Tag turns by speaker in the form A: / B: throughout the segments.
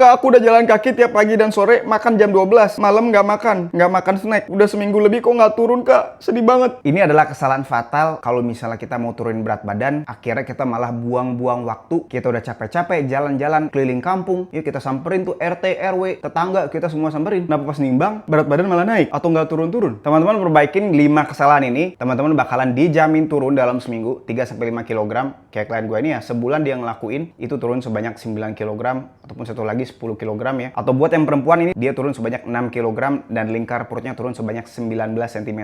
A: Kak, aku udah jalan kaki tiap pagi dan sore, makan jam 12, malam nggak makan snack. Udah seminggu lebih kok nggak turun, Kak. Sedih banget. Ini adalah kesalahan fatal kalau misalnya kita mau turunin berat badan, akhirnya kita malah buang-buang waktu. Kita udah capek-capek jalan-jalan keliling kampung, yuk kita samperin tuh RT, RW, tetangga, kita semua samperin. Kenapa pas nimbang, berat badan malah naik atau nggak turun-turun? Teman-teman perbaikin 5 kesalahan ini, teman-teman bakalan dijamin turun dalam seminggu 3-5 kg. Kayak klien gue ini ya, sebulan dia ngelakuin, itu turun sebanyak 9 kg, ataupun satu lagi 10 kg ya. Atau buat yang perempuan ini, dia turun sebanyak 6 kg dan lingkar perutnya turun sebanyak 19 cm.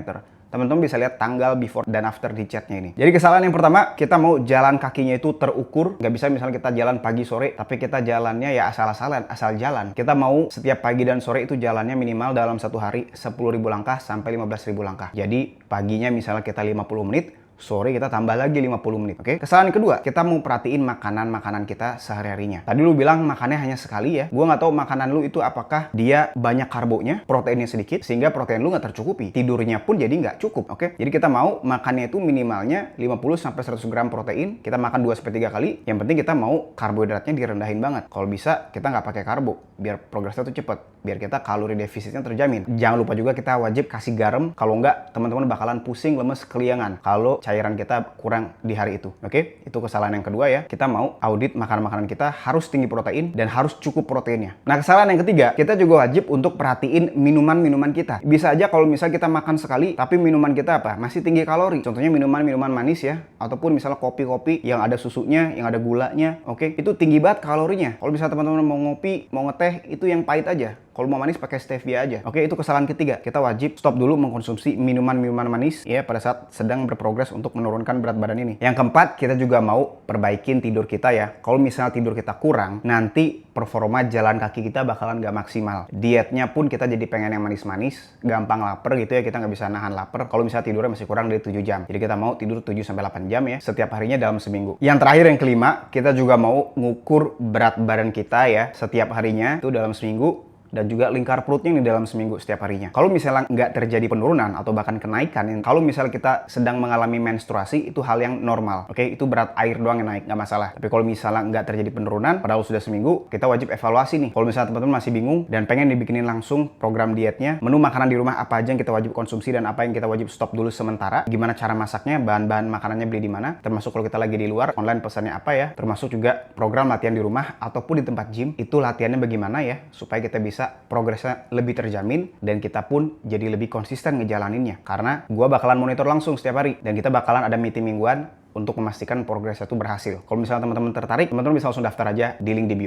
A: Teman-teman bisa lihat tanggal before dan after di chatnya ini. Jadi kesalahan yang pertama, kita mau jalan kakinya itu terukur. Nggak bisa misalnya kita jalan pagi sore, tapi kita jalannya ya asal-asalan, asal jalan. Kita mau setiap pagi dan sore itu jalannya minimal dalam satu hari 10.000 langkah sampai 15.000 langkah. Jadi paginya misalnya kita 50 menit, sore kita tambah lagi 50 menit, oke? Kesalahan kedua, kita mau perhatiin makanan-makanan kita sehari-harinya. Tadi lu bilang makannya hanya sekali ya. Gua nggak tahu makanan lu itu apakah dia banyak karbonya, proteinnya sedikit, sehingga protein lu nggak tercukupi. Tidurnya pun jadi nggak cukup, oke? Jadi kita mau makannya itu minimalnya 50-100 gram protein. Kita makan 2-3 kali. Yang penting kita mau karbohidratnya direndahin banget. Kalau bisa, kita nggak pakai karbo, biar progresnya tuh cepet. Biar kita kalori defisitnya terjamin. Jangan lupa juga kita wajib kasih garam. Kalau nggak, teman-teman bakalan pusing, lemes, keliangan. Kalau cairan kita kurang di hari itu. Oke? Itu kesalahan yang kedua ya. Kita mau audit makanan-makanan kita harus tinggi protein dan harus cukup proteinnya. Nah, kesalahan yang ketiga, kita juga wajib untuk perhatiin minuman-minuman kita. Bisa aja kalau misalnya kita makan sekali, tapi minuman kita apa? Masih tinggi kalori. Contohnya minuman-minuman manis ya. Ataupun misalnya kopi-kopi yang ada susunya, yang ada gulanya. Oke? Itu tinggi banget kalorinya. Kalau misalnya teman-teman mau ngopi, mau ngeteh, itu yang pahit aja. Kalau mau manis pakai stevia aja. Oke, itu kesalahan ketiga. Kita wajib stop dulu mengkonsumsi minuman-minuman manis ya pada saat sedang berprogres untuk menurunkan berat badan ini. Yang keempat, kita juga mau perbaikin tidur kita ya. Kalau misalnya tidur kita kurang, nanti performa jalan kaki kita bakalan gak maksimal. Dietnya pun kita jadi pengen yang manis-manis, gampang lapar gitu ya, kita nggak bisa nahan lapar. Kalau misalnya tidurnya masih kurang dari 7 jam. Jadi kita mau tidur 7-8 jam ya, setiap harinya dalam seminggu. Yang terakhir yang kelima, kita juga mau ngukur berat badan kita ya, setiap harinya itu dalam seminggu. Dan juga lingkar perutnya nih dalam seminggu setiap harinya. Kalau misalnya nggak terjadi penurunan atau bahkan kenaikan, kalau misalnya kita sedang mengalami menstruasi, itu hal yang normal. Oke, itu berat air doang yang naik, nggak masalah. Tapi kalau misalnya nggak terjadi penurunan, padahal sudah seminggu, kita wajib evaluasi nih. Kalau misalnya teman-teman masih bingung dan pengen dibikinin langsung program dietnya, menu makanan di rumah apa aja yang kita wajib konsumsi dan apa yang kita wajib stop dulu sementara, gimana cara masaknya, bahan-bahan makanannya beli di mana, termasuk kalau kita lagi di luar, online pesannya apa ya, termasuk juga program latihan di rumah ataupun di tempat gym, itu latihannya bagaimana ya, supaya kita bisa progresnya lebih terjamin dan kita pun jadi lebih konsisten ngejalaninnya. Karena gua bakalan monitor langsung setiap hari dan kita bakalan ada meeting mingguan untuk memastikan progresnya itu berhasil. Kalau misalnya teman-teman tertarik, teman-teman bisa langsung daftar aja di link di bio.